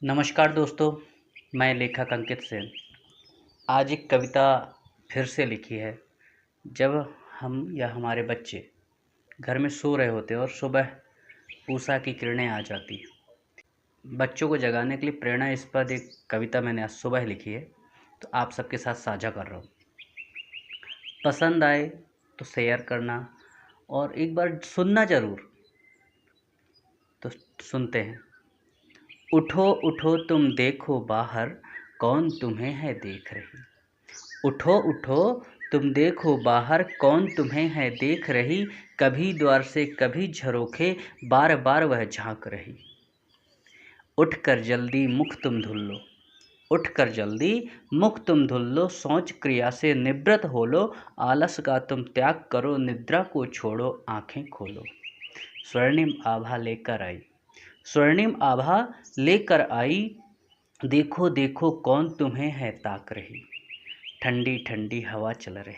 नमस्कार दोस्तों, मैं लेखक अंकित सेन आज एक कविता फिर से लिखी है। जब हम या हमारे बच्चे घर में सो रहे होते हैं और सुबह उषा की किरणें आ जाती हैं, बच्चों को जगाने के लिए प्रेरणा इस पर एक कविता मैंने आज सुबह लिखी है, तो आप सबके साथ साझा कर रहा हूँ। पसंद आए तो शेयर करना और एक बार सुनना ज़रूर। तो सुनते हैं। उठो उठो तुम देखो बाहर, कौन तुम्हें है देख रही। उठो उठो तुम देखो बाहर, कौन तुम्हें है देख रही। कभी द्वार से कभी झरोखे, बार बार वह झांक रही। उठ कर जल्दी मुख तुम धुल लो, उठ कर जल्दी मुख तुम धुल लो। सोच क्रिया से निवृत्त हो लो, आलस का तुम त्याग करो, निद्रा को छोड़ो आंखें खोलो। स्वर्णिम आभा लेकर आई, स्वर्णिम आभा लेकर आई। देखो देखो कौन तुम्हें है ताक रही। ठंडी ठंडी हवा चल रही,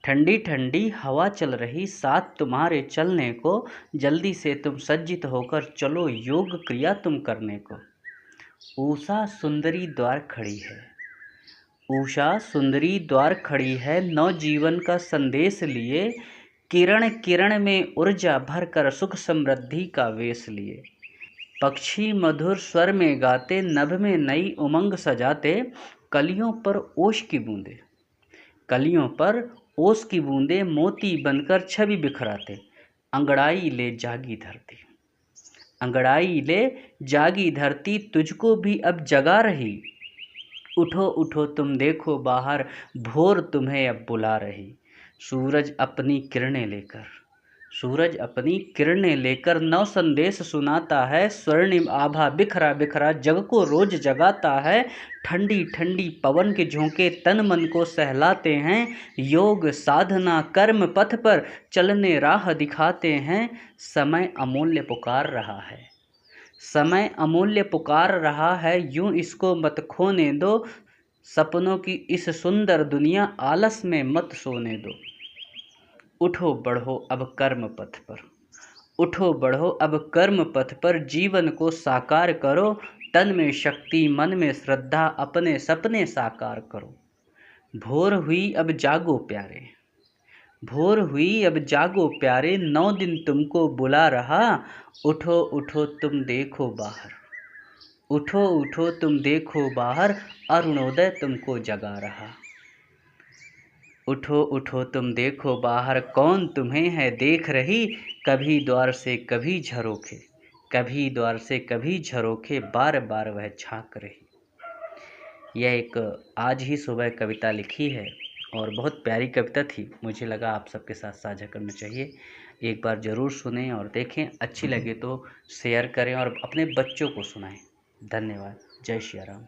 ठंडी ठंडी हवा चल रही। साथ तुम्हारे चलने को, जल्दी से तुम सज्जित होकर चलो, योग क्रिया तुम करने को। उषा सुंदरी द्वार खड़ी है, उषा सुंदरी द्वार खड़ी है। नवजीवन का संदेश लिए, किरण किरण में ऊर्जा भर कर सुख समृद्धि का वेश लिए। पक्षी मधुर स्वर में गाते, नभ में नई उमंग सजाते। कलियों पर ओश की बूंदे, कलियों पर ओस की बूंदे, मोती बनकर छवि बिखराते। अंगड़ाई ले जागी धरती, अंगड़ाई ले जागी धरती, तुझको भी अब जगा रही। उठो उठो तुम देखो बाहर, भोर तुम्हें अब बुला रही। सूरज अपनी किरणें लेकर, सूरज अपनी किरणें लेकर नव संदेश सुनाता है। स्वर्णिम आभा बिखरा बिखरा जग को रोज जगाता है। ठंडी ठंडी पवन के झोंके तन मन को सहलाते हैं। योग साधना कर्म पथ पर चलने राह दिखाते हैं। समय अमूल्य पुकार रहा है, समय अमूल्य पुकार रहा है। यूं इसको मत खोने दो, सपनों की इस सुंदर दुनिया आलस में मत सोने दो। उठो बढ़ो अब कर्म पथ पर, उठो बढ़ो अब कर्म पथ पर। जीवन को साकार करो, तन में शक्ति मन में श्रद्धा, अपने सपने साकार करो। भोर हुई अब जागो प्यारे, भोर हुई अब जागो प्यारे। 9 दिन तुमको बुला रहा। उठो उठो तुम देखो बाहर, उठो उठो तुम देखो बाहर। अरुणोदय तुमको जगा रहा। उठो उठो तुम देखो बाहर, कौन तुम्हें है देख रही। कभी द्वार से कभी झरोखे, कभी द्वार से कभी झरोखे, बार बार वह झांक रही। यह एक आज ही सुबह कविता लिखी है और बहुत प्यारी कविता थी। मुझे लगा आप सबके साथ साझा करना चाहिए। एक बार ज़रूर सुनें और देखें, अच्छी लगे तो शेयर करें और अपने बच्चों को सुनाएं। धन्यवाद। जय श्री राम।